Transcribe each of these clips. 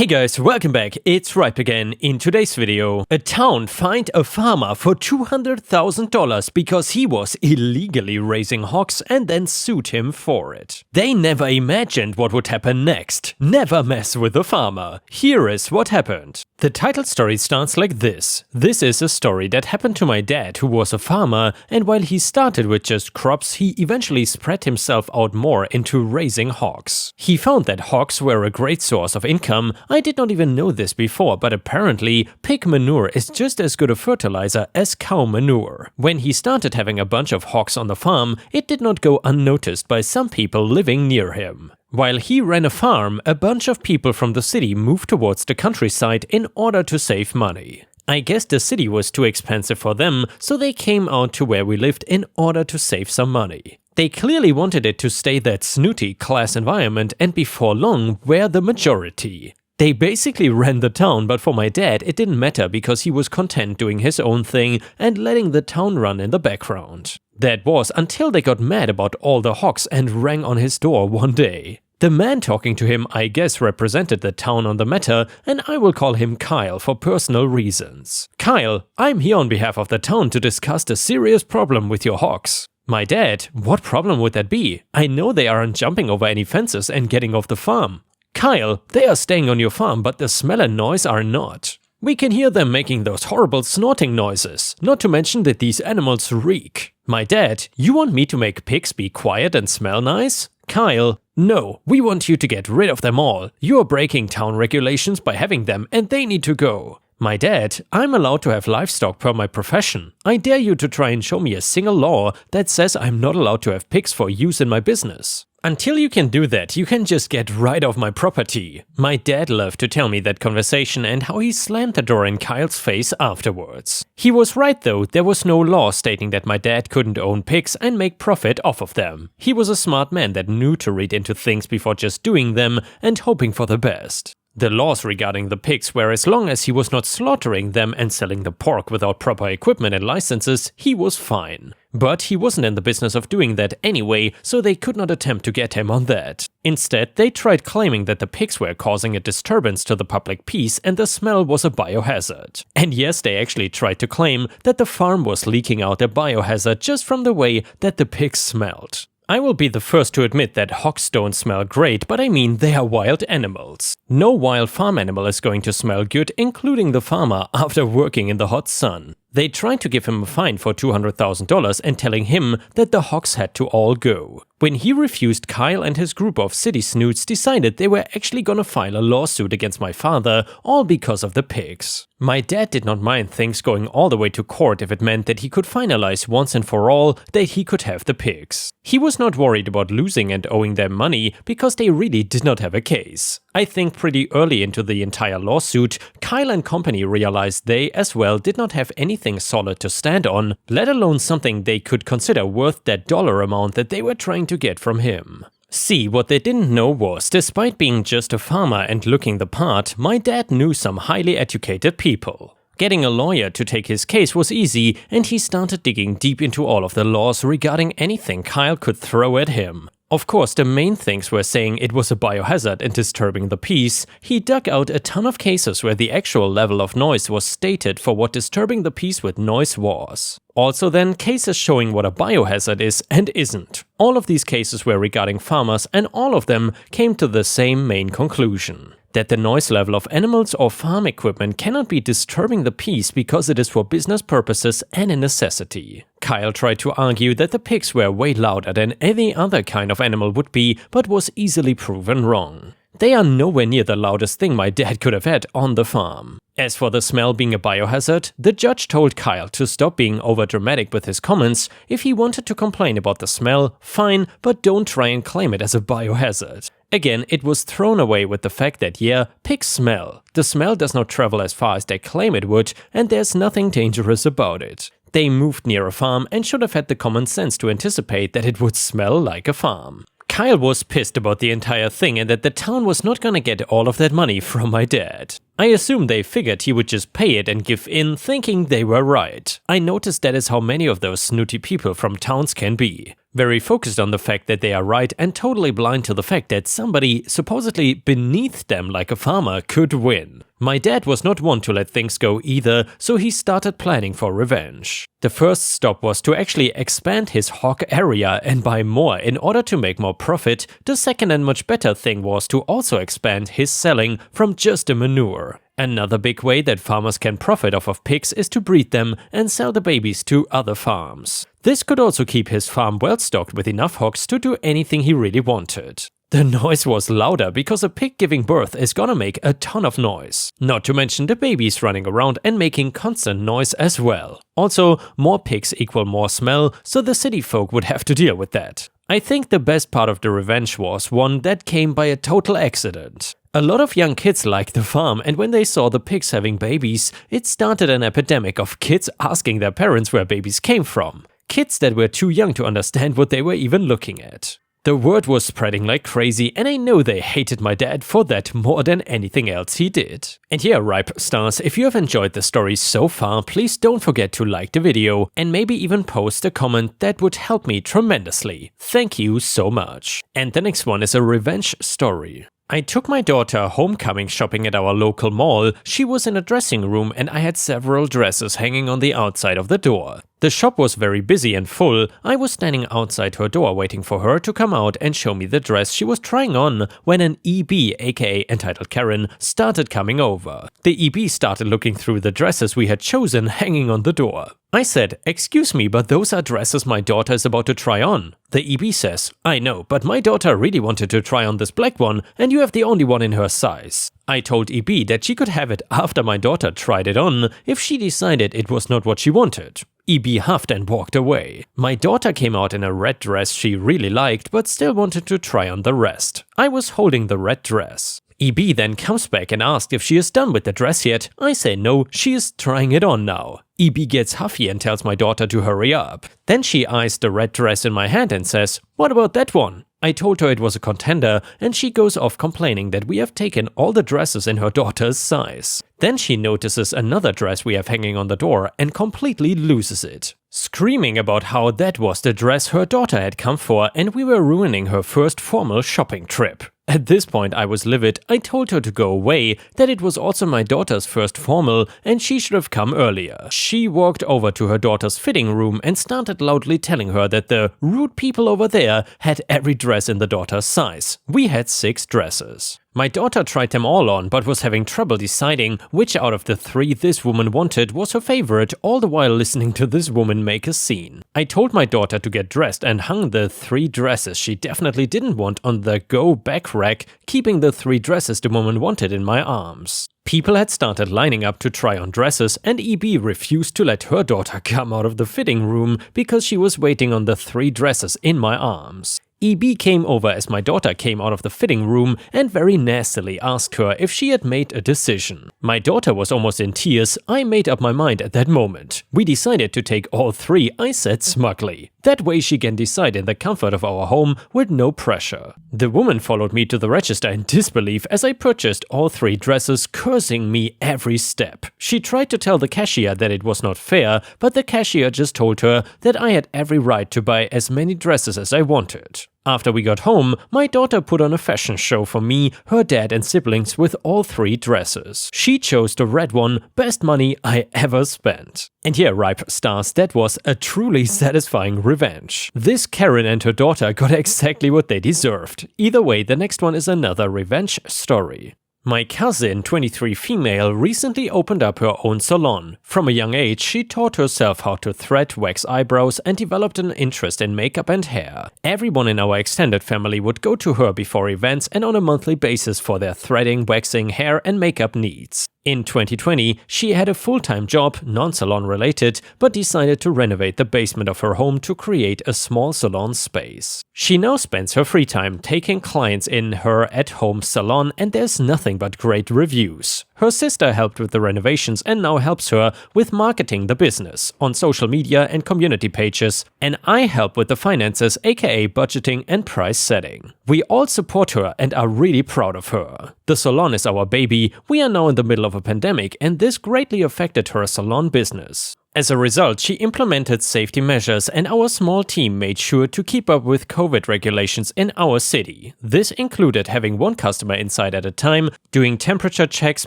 Hey guys, welcome back, it's Ripe again. In today's video, a town fined a farmer for $200,000 because he was illegally raising hogs and then sued him for it. They never imagined what would happen next. Never mess with the farmer. Here is what happened. The title story starts like this. This is a story that happened to my dad, who was a farmer, and while he started with just crops, he eventually spread himself out more into raising hogs. He found that hogs were a great source of income. I did not even know this before, but apparently pig manure is just as good a fertilizer as cow manure. When he started having a bunch of hogs on the farm, it did not go unnoticed by some people living near him. While he ran a farm, a bunch of people from the city moved towards the countryside in order to save money. I guess the city was too expensive for them, so they came out to where we lived in order to save some money. They clearly wanted it to stay that snooty class environment and before long were the majority. They basically ran the town, but for my dad it didn't matter because he was content doing his own thing and letting the town run in the background. That was until they got mad about all the hogs and rang on his door one day. The man talking to him, I guess, represented the town on the matter, and I will call him Kyle for personal reasons. Kyle, I'm here on behalf of the town to discuss the serious problem with your hogs. My dad, what problem would that be? I know they aren't jumping over any fences and getting off the farm. Kyle, they are staying on your farm, but the smell and noise are not. We can hear them making those horrible snorting noises, not to mention that these animals reek. My dad, you want me to make pigs be quiet and smell nice? Kyle, no, we want you to get rid of them all. You're breaking town regulations by having them and they need to go. My dad, I'm allowed to have livestock per my profession. I dare you to try and show me a single law that says I'm not allowed to have pigs for use in my business. Until you can do that, you can just get right off my property. My dad loved to tell me that conversation and how he slammed the door in Kyle's face afterwards. He was right though, there was no law stating that my dad couldn't own pigs and make profit off of them. He was a smart man that knew to read into things before just doing them and hoping for the best. The laws regarding the pigs were as long as he was not slaughtering them and selling the pork without proper equipment and licenses, he was fine. But he wasn't in the business of doing that anyway, so they could not attempt to get him on that. Instead, they tried claiming that the pigs were causing a disturbance to the public peace and the smell was a biohazard. And yes, they actually tried to claim that the farm was leaking out a biohazard just from the way that the pigs smelled. I will be the first to admit that hogs don't smell great, but I mean they are wild animals. No wild farm animal is going to smell good, including the farmer, after working in the hot sun. They tried to give him a fine for $200,000 and telling him that the hogs had to all go. When he refused, Kyle and his group of city snoots decided they were actually gonna file a lawsuit against my father, all because of the pigs. My dad did not mind things going all the way to court if it meant that he could finalize once and for all that he could have the pigs. He was not worried about losing and owing them money because they really did not have a case. I think pretty early into the entire lawsuit, Kyle and company realized they as well did not have anything solid to stand on, let alone something they could consider worth that dollar amount that they were trying to get from him. See, what they didn't know was, despite being just a farmer and looking the part, my dad knew some highly educated people. Getting a lawyer to take his case was easy, and he started digging deep into all of the laws regarding anything Kyle could throw at him. Of course, the main things were saying it was a biohazard and disturbing the peace. He dug out a ton of cases where the actual level of noise was stated for what disturbing the peace with noise was. Also then, cases showing what a biohazard is and isn't. All of these cases were regarding farmers and all of them came to the same main conclusion. That the noise level of animals or farm equipment cannot be disturbing the peace because it is for business purposes and a necessity. Kyle tried to argue that the pigs were way louder than any other kind of animal would be, but was easily proven wrong. They are nowhere near the loudest thing my dad could have had on the farm. As for the smell being a biohazard, the judge told Kyle to stop being overdramatic with his comments. If he wanted to complain about the smell, fine, but don't try and claim it as a biohazard. Again, it was thrown away with the fact that yeah, pigs smell. The smell does not travel as far as they claim it would, and there's nothing dangerous about it. They moved near a farm and should have had the common sense to anticipate that it would smell like a farm. Kyle was pissed about the entire thing and that the town was not gonna get all of that money from my dad. I assume they figured he would just pay it and give in, thinking they were right. I noticed that is how many of those snooty people from towns can be. very focused on the fact that they are right and totally blind to the fact that somebody supposedly beneath them like a farmer could win. My dad was not one to let things go either, so he started planning for revenge. The first stop was to actually expand his hog area and buy more in order to make more profit. The second and much better thing was to also expand his selling from just a manure. Another big way that farmers can profit off of pigs is to breed them and sell the babies to other farms. This could also keep his farm well stocked with enough hogs to do anything he really wanted. The noise was louder because a pig giving birth is gonna make a ton of noise. Not to mention the babies running around and making constant noise as well. Also, more pigs equal more smell, so the city folk would have to deal with that. I think the best part of the revenge was one that came by a total accident. A lot of young kids liked the farm, and when they saw the pigs having babies, it started an epidemic of kids asking their parents where babies came from. Kids that were too young to understand what they were even looking at. The word was spreading like crazy, and I know they hated my dad for that more than anything else he did. And yeah, Ripe Stars, if you have enjoyed the story so far, please don't forget to like the video and maybe even post a comment. That would help me tremendously. Thank you so much. And the next one is a revenge story. I took my daughter homecoming shopping at our local mall. She was in a dressing room and I had several dresses hanging on the outside of the door. The shop was very busy and full. I was standing outside her door waiting for her to come out and show me the dress she was trying on when an EB, aka Entitled Karen, started coming over. The EB started looking through the dresses we had chosen hanging on the door. I said, "Excuse me, but those are dresses my daughter is about to try on." The EB says, "I know, but my daughter really wanted to try on this black one and you have the only one in her size." I told EB that she could have it after my daughter tried it on if she decided it was not what she wanted. EB huffed and walked away. My daughter came out in a red dress she really liked but still wanted to try on the rest. I was holding the red dress. EB then comes back and asked if she is done with the dress yet. I say no, she is trying it on now. EB gets huffy and tells my daughter to hurry up. Then she eyes the red dress in my hand and says, "What about that one?" I told her it was a contender and she goes off complaining that we have taken all the dresses in her daughter's size. Then she notices another dress we have hanging on the door and completely loses it, screaming about how that was the dress her daughter had come for and we were ruining her first formal shopping trip. At this point I was livid. I told her to go away, that it was also my daughter's first formal and she should have come earlier. She walked over to her daughter's fitting room and started loudly telling her that the rude people over there had every dress in the daughter's size. We had 6 dresses. My daughter tried them all on but was having trouble deciding which out of the 3 this woman wanted was her favorite, all the while listening to this woman make a scene. I told my daughter to get dressed and hung the 3 dresses she definitely didn't want on the go-back rack, keeping the 3 dresses the woman wanted in my arms. People had started lining up to try on dresses and EB refused to let her daughter come out of the fitting room because she was waiting on the 3 dresses in my arms. EB came over as my daughter came out of the fitting room and very nastily asked her if she had made a decision. My daughter was almost in tears. I made up my mind at that moment. We decided to take all 3, I said smugly. That way she can decide in the comfort of our home with no pressure. The woman followed me to the register in disbelief as I purchased all 3 dresses, cursing me every step. She tried to tell the cashier that it was not fair, but the cashier just told her that I had every right to buy as many dresses as I wanted. After we got home, my daughter put on a fashion show for me, her dad and siblings with all 3 dresses. She chose the red one, best money I ever spent. And yeah, Ripe Stars, that was a truly satisfying revenge. This Karen and her daughter got exactly what they deserved. Either way, the next one is another revenge story. My cousin, 23 female, recently opened up her own salon. From a young age, she taught herself how to thread, wax eyebrows and developed an interest in makeup and hair. Everyone in our extended family would go to her before events and on a monthly basis for their threading, waxing, hair and makeup needs. In 2020, she had a full-time job, non-salon related, but decided to renovate the basement of her home to create a small salon space. She now spends her free time taking clients in her at-home salon and there's nothing but great reviews. Her sister helped with the renovations and now helps her with marketing the business on social media and community pages, and I help with the finances, aka budgeting and price setting. We all support her and are really proud of her. The salon is our baby. We are now in the middle of a pandemic and this greatly affected her salon business. As a result, she implemented safety measures and our small team made sure to keep up with COVID regulations in our city. This included having one customer inside at a time, doing temperature checks,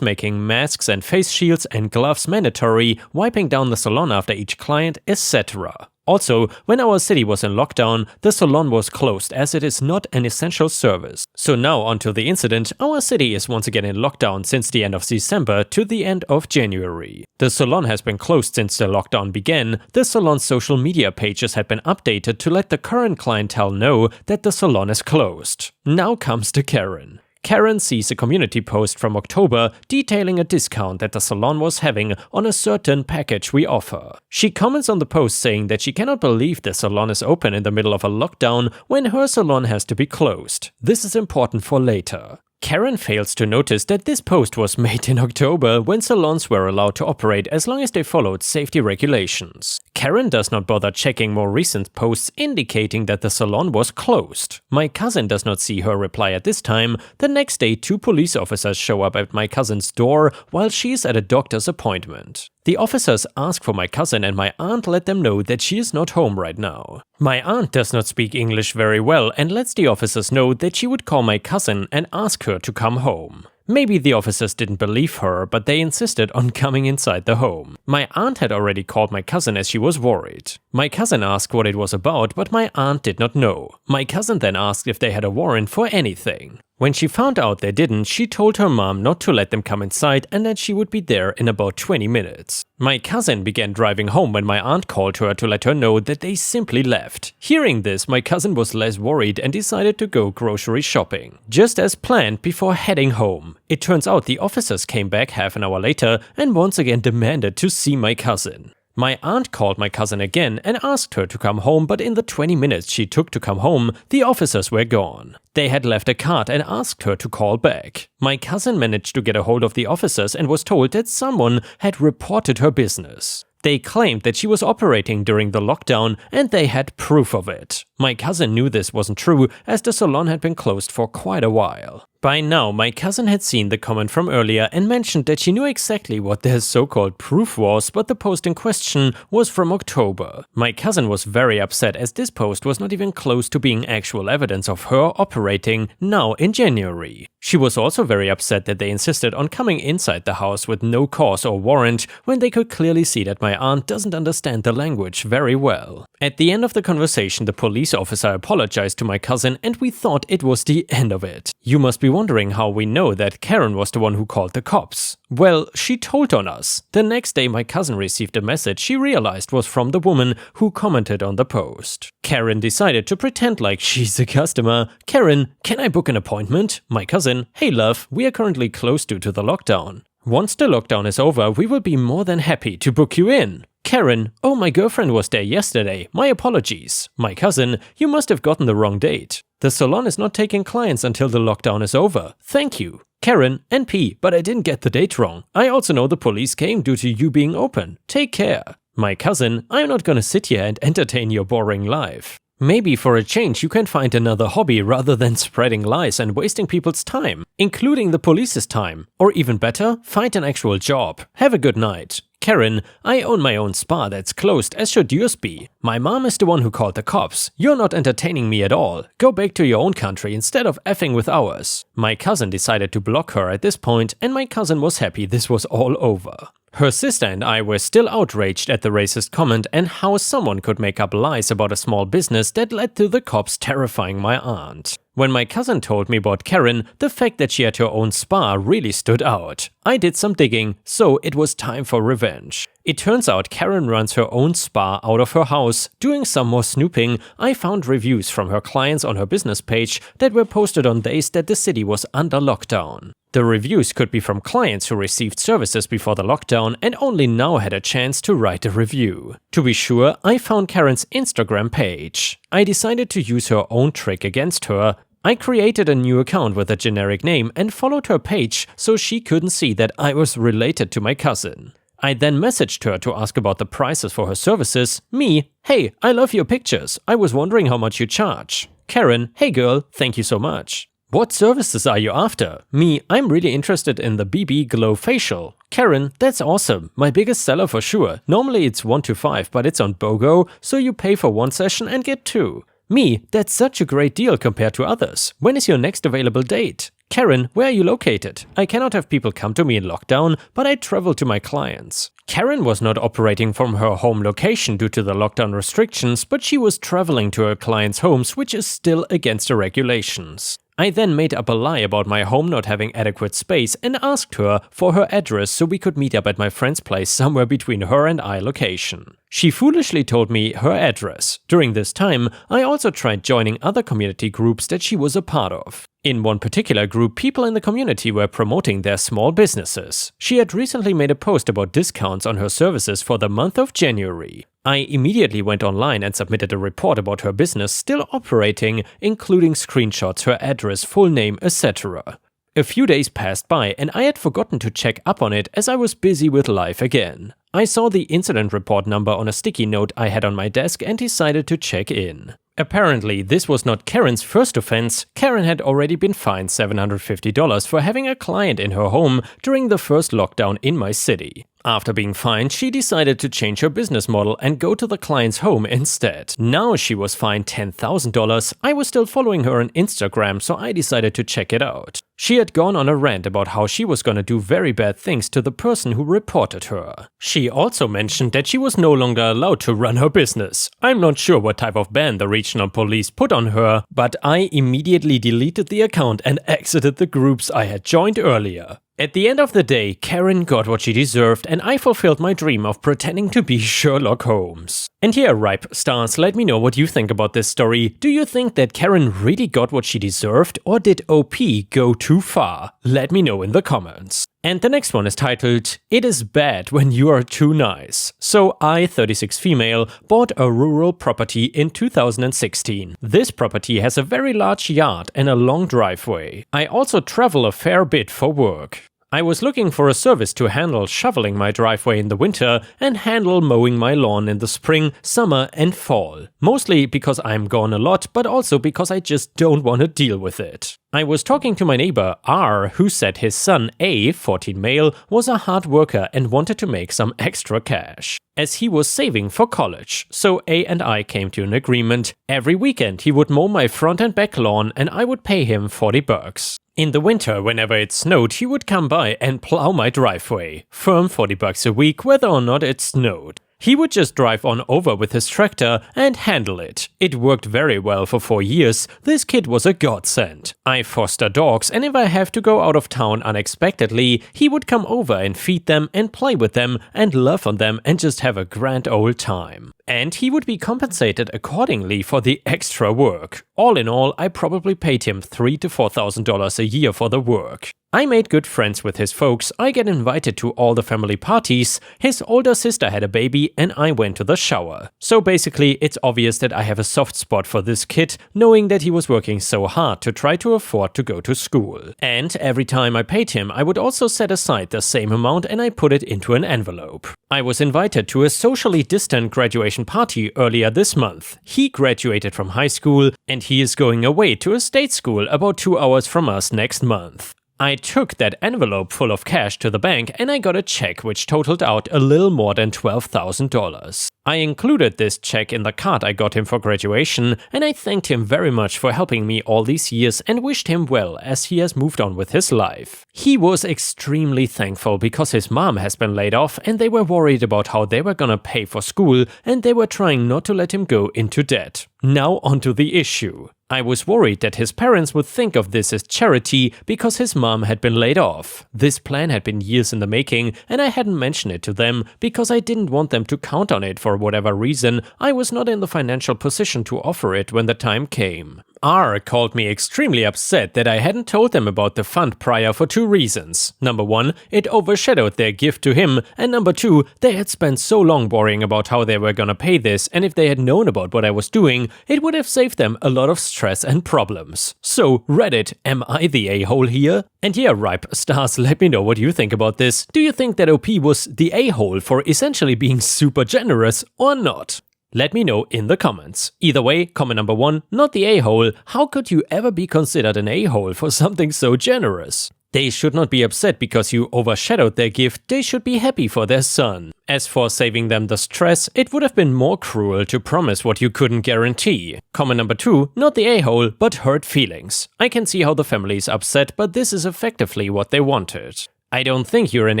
making masks and face shields and gloves mandatory, wiping down the salon after each client, etc. Also, when our city was in lockdown, the salon was closed as it is not an essential service. So now onto the incident, our city is once again in lockdown since the end of December to the end of January. The salon has been closed since the lockdown began. The salon's social media pages had been updated to let the current clientele know that the salon is closed. Now comes the Karen. Karen sees a community post from October detailing a discount that the salon was having on a certain package we offer. She comments on the post saying that she cannot believe the salon is open in the middle of a lockdown when her salon has to be closed. This is important for later. Karen fails to notice that this post was made in October when salons were allowed to operate as long as they followed safety regulations. Karen does not bother checking more recent posts indicating that the salon was closed. My cousin does not see her reply at this time. The next day, 2 police officers show up at my cousin's door while she's at a doctor's appointment. The officers ask for my cousin and my aunt let them know that she is not home right now. My aunt does not speak English very well and lets the officers know that she would call my cousin and ask her to come home. Maybe the officers didn't believe her, but they insisted on coming inside the home. My aunt had already called my cousin as she was worried. My cousin asked what it was about, but my aunt did not know. My cousin then asked if they had a warrant for anything. When she found out they didn't, she told her mom not to let them come inside and that she would be there in about 20 minutes. My cousin began driving home when my aunt called her to let her know that they simply left. Hearing this, my cousin was less worried and decided to go grocery shopping, just as planned before heading home. It turns out the officers came back half an hour later and once again demanded to see my cousin. My aunt called my cousin again and asked her to come home, but in the 20 minutes she took to come home, the officers were gone. They had left a card and asked her to call back. My cousin managed to get a hold of the officers and was told that someone had reported her business. They claimed that she was operating during the lockdown and they had proof of it. My cousin knew this wasn't true as the salon had been closed for quite a while. By now, my cousin had seen the comment from earlier and mentioned that she knew exactly what their so-called proof was, but the post in question was from October. My cousin was very upset as this post was not even close to being actual evidence of her operating now in January. She was also very upset that they insisted on coming inside the house with no cause or warrant when they could clearly see that my aunt doesn't understand the language very well. At the end of the conversation, the police officer apologized to my cousin and we thought it was the end of it. You must be wondering how we know that Karen was the one who called the cops. Well, she told on us. The next day my cousin received a message she realized was from the woman who commented on the post. Karen decided to pretend like she's a customer. Karen, can I book an appointment? My cousin, hey love, we are currently closed due to the lockdown. Once the lockdown is over, we will be more than happy to book you in. Karen, oh, my girlfriend was there yesterday. My apologies. My cousin, you must have gotten the wrong date. The salon is not taking clients until the lockdown is over. Thank you. Karen, NP, but I didn't get the date wrong. I also know the police came due to you being open. Take care. My cousin, I'm not gonna sit here and entertain your boring life. Maybe for a change you can find another hobby rather than spreading lies and wasting people's time, including the police's time. Or even better, find an actual job. Have a good night. Karen, I own my own spa that's closed, as should yours be. My mom is the one who called the cops. You're not entertaining me at all. Go back to your own country instead of effing with ours. My cousin decided to block her at this point, and my cousin was happy this was all over. Her sister and I were still outraged at the racist comment and how someone could make up lies about a small business that led to the cops terrifying my aunt. When my cousin told me about Karen, the fact that she had her own spa really stood out. I did some digging, so it was time for revenge. It turns out Karen runs her own spa out of her house. Doing some more snooping, I found reviews from her clients on her business page that were posted on days that the city was under lockdown. The reviews could be from clients who received services before the lockdown and only now had a chance to write a review. To be sure, I found Karen's Instagram page. I decided to use her own trick against her. I created a new account with a generic name and followed her page so she couldn't see that I was related to my cousin. I then messaged her to ask about the prices for her services. Me, hey, I love your pictures. I was wondering how much you charge. Karen, hey girl, thank you so much. What services are you after? Me, I'm really interested in the BB Glow Facial. Karen, that's awesome. My biggest seller for sure. Normally it's 1 to 5, but it's on BOGO, so you pay for 1 session and get 2. Me, that's such a great deal compared to others. When is your next available date? Karen, where are you located? I cannot have people come to me in lockdown, but I travel to my clients. Karen was not operating from her home location due to the lockdown restrictions, but she was traveling to her clients' homes, which is still against the regulations. I then made up a lie about my home not having adequate space and asked her for her address so we could meet up at my friend's place somewhere between her and I location. She foolishly told me her address. During this time, I also tried joining other community groups that she was a part of. In one particular group, people in the community were promoting their small businesses. She had recently made a post about discounts on her services for the month of January. I immediately went online and submitted a report about her business still operating, including screenshots, her address, full name, etc. A few days passed by and I had forgotten to check up on it as I was busy with life again. I saw the incident report number on a sticky note I had on my desk and decided to check in. Apparently, this was not Karen's first offense. Karen had already been fined $750 for having a client in her home during the first lockdown in my city. After being fined, she decided to change her business model and go to the client's home instead. Now she was fined $10,000. I was still following her on Instagram, so I decided to check it out. She had gone on a rant about how she was gonna do very bad things to the person who reported her. She also mentioned that she was no longer allowed to run her business. I'm not sure what type of ban the regional police put on her, but I immediately deleted the account and exited the groups I had joined earlier. At the end of the day, Karen got what she deserved and I fulfilled my dream of pretending to be Sherlock Holmes. And here, Ripe Stars, let me know what you think about this story. Do you think that Karen really got what she deserved, or did OP go too far? Let me know in the comments. And the next one is titled, It is Bad When You Are Too Nice. So I, 36 female, bought a rural property in 2016. This property has a very large yard and a long driveway. I also travel a fair bit for work. I was looking for a service to handle shoveling my driveway in the winter and handle mowing my lawn in the spring, summer and fall. Mostly because I'm gone a lot, but also because I just don't want to deal with it. I was talking to my neighbor R, who said his son A, 14 male, was a hard worker and wanted to make some extra cash, as he was saving for college. So A and I came to an agreement. Every weekend he would mow my front and back lawn and I would pay him $40. In the winter, whenever it snowed, he would come by and plow my driveway. Firm $40 a week, whether or not it snowed. He would just drive on over with his tractor and handle it. It worked very well for 4 years. This kid was a godsend. I foster dogs, and if I have to go out of town unexpectedly, he would come over and feed them and play with them and love on them and just have a grand old time. And he would be compensated accordingly for the extra work. All in all, I probably paid him $3,000 to $4,000 a year for the work. I made good friends with his folks, I get invited to all the family parties, his older sister had a baby and I went to the shower. So basically it's obvious that I have a soft spot for this kid, knowing that he was working so hard to try to afford to go to school. And every time I paid him, I would also set aside the same amount and I put it into an envelope. I was invited to a socially distant graduation party earlier this month. He graduated from high school and he is going away to a state school about 2 hours from us next month. I took that envelope full of cash to the bank and I got a check which totaled out a little more than $12,000. I included this check in the card I got him for graduation and I thanked him very much for helping me all these years and wished him well as he has moved on with his life. He was extremely thankful because his mom has been laid off and they were worried about how they were gonna pay for school and they were trying not to let him go into debt. Now onto the issue. I was worried that his parents would think of this as charity because his mom had been laid off. This plan had been years in the making and I hadn't mentioned it to them because I didn't want them to count on it for whatever reason. I was not in the financial position to offer it when the time came. R called me extremely upset that I hadn't told them about the fund prior for 2 reasons. Number 1, it overshadowed their gift to him, and number 2, they had spent so long worrying about how they were gonna pay this, and if they had known about what I was doing, it would have saved them a lot of stress and problems. So Reddit, am I the a-hole here? And yeah, Ripe Stars, let me know what you think about this. Do you think that OP was the a-hole for essentially being super generous or not? Let me know in the comments. Either way, comment number 1, not the a-hole. How could you ever be considered an a-hole for something so generous? They should not be upset because you overshadowed their gift, they should be happy for their son. As for saving them the stress, it would have been more cruel to promise what you couldn't guarantee. Comment number 2, not the a-hole, but hurt feelings. I can see how the family is upset, but this is effectively what they wanted. I don't think you're an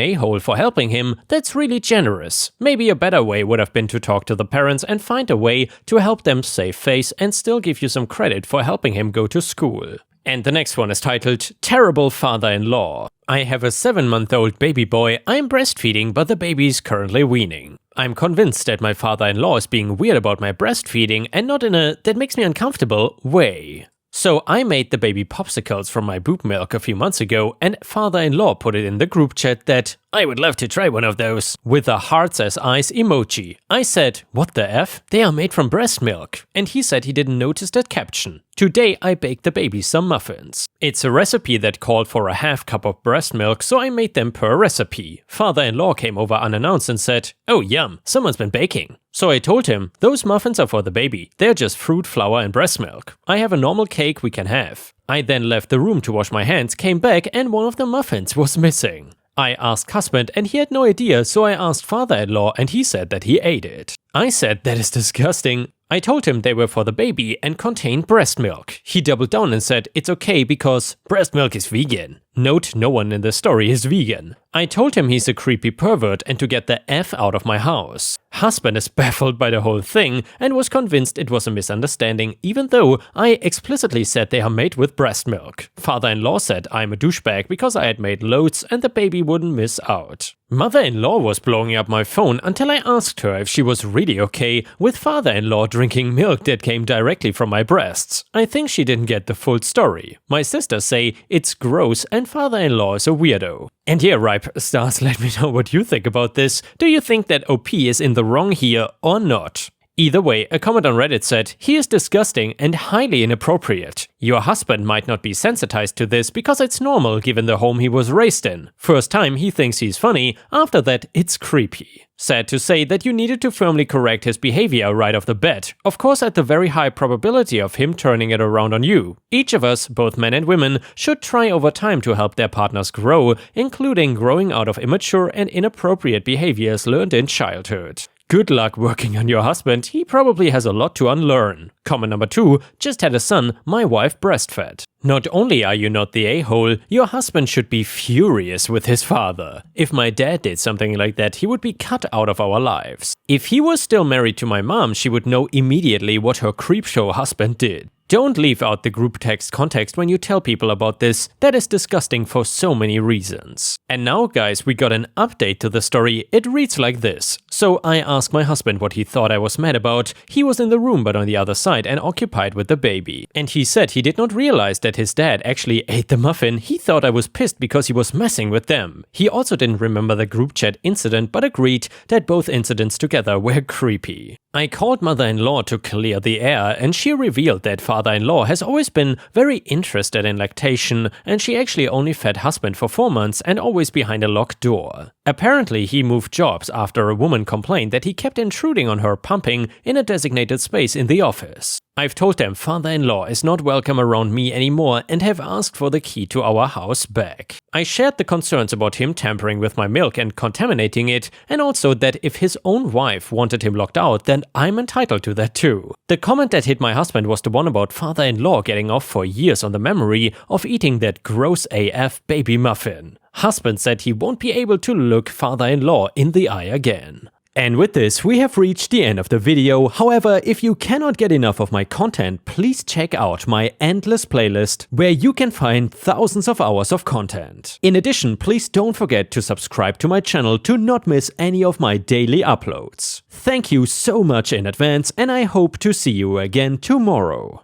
a-hole for helping him, that's really generous. Maybe a better way would have been to talk to the parents and find a way to help them save face and still give you some credit for helping him go to school. And the next one is titled, Terrible Father-in-Law. I have a 7-month-old baby boy, I'm breastfeeding but the baby is currently weaning. I'm convinced that my father-in-law is being weird about my breastfeeding and not in a that makes me uncomfortable way. So I made the baby popsicles from my boob milk a few months ago and father-in-law put it in the group chat that I would love to try one of those, with a hearts as eyes emoji. I said, what the F? They are made from breast milk. And he said he didn't notice that caption. Today I baked the baby some muffins. It's a recipe that called for a half cup of breast milk, so I made them per recipe. Father-in-law came over unannounced and said, oh yum, someone's been baking. So I told him, those muffins are for the baby, they're just fruit, flour and breast milk. I have a normal cake we can have. I then left the room to wash my hands, came back and one of the muffins was missing. I asked husband and he had no idea, so I asked father-in-law and he said that he ate it. I said that is disgusting. I told him they were for the baby and contained breast milk. He doubled down and said it's okay because breast milk is vegan. Note, no one in the story is vegan. I told him he's a creepy pervert and to get the F out of my house. Husband is baffled by the whole thing and was convinced it was a misunderstanding, even though I explicitly said they are made with breast milk. Father-in-law said I'm a douchebag because I had made loads and the baby wouldn't miss out. Mother-in-law was blowing up my phone until I asked her if she was really okay with father-in-law drinking milk that came directly from my breasts. I think she didn't get the full story. My sisters say it's gross and father-in-law is a weirdo. And yeah, Ripe Stars, let me know what you think about this. Do you think that OP is in the wrong here or not? Either way, a comment on Reddit said, he is disgusting and highly inappropriate. Your husband might not be sensitized to this because it's normal given the home he was raised in. First time he thinks he's funny, after that it's creepy. Sad to say that you needed to firmly correct his behavior right off the bat, of course at the very high probability of him turning it around on you. Each of us, both men and women, should try over time to help their partners grow, including growing out of immature and inappropriate behaviors learned in childhood. Good luck working on your husband, he probably has a lot to unlearn. Comment number 2, just had a son, my wife breastfed. Not only are you not the a-hole, your husband should be furious with his father. If my dad did something like that, he would be cut out of our lives. If he was still married to my mom, she would know immediately what her creepshow husband did. Don't leave out the group text context when you tell people about this, that is disgusting for so many reasons. And now guys, we got an update to the story, it reads like this. So I asked my husband what he thought I was mad about, he was in the room but on the other side and occupied with the baby. And he said he did not realize that his dad actually ate the muffin, he thought I was pissed because he was messing with them. He also didn't remember the group chat incident but agreed that both incidents together were creepy. I called mother-in-law to clear the air and she revealed that father-in-law has always been very interested in lactation and she actually only fed husband for 4 months and always behind a locked door. Apparently he moved jobs after a woman complained that he kept intruding on her pumping in a designated space in the office. I've told them father-in-law is not welcome around me anymore and have asked for the key to our house back. I shared the concerns about him tampering with my milk and contaminating it, and also that if his own wife wanted him locked out, then I'm entitled to that too. The comment that hit my husband was the one about father-in-law getting off for years on the memory of eating that gross AF baby muffin. Husband said he won't be able to look father-in-law in the eye again. And with this, we have reached the end of the video. However, if you cannot get enough of my content, please check out my endless playlist, where you can find thousands of hours of content. In addition, please don't forget to subscribe to my channel to not miss any of my daily uploads. Thank you so much in advance, and I hope to see you again tomorrow.